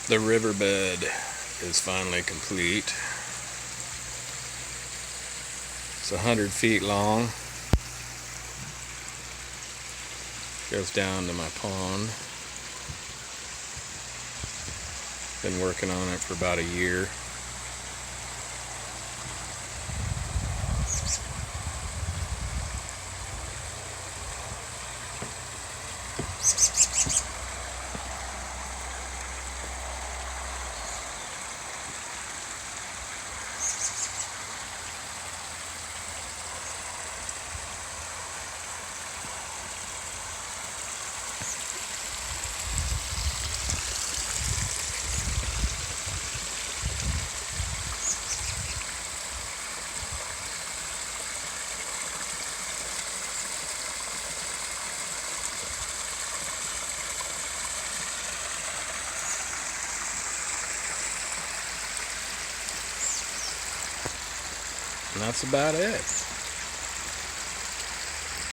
The riverbed is finally complete. It's 100 feet long. Goes down to my pond. Been working on it for about a year. And that's about it.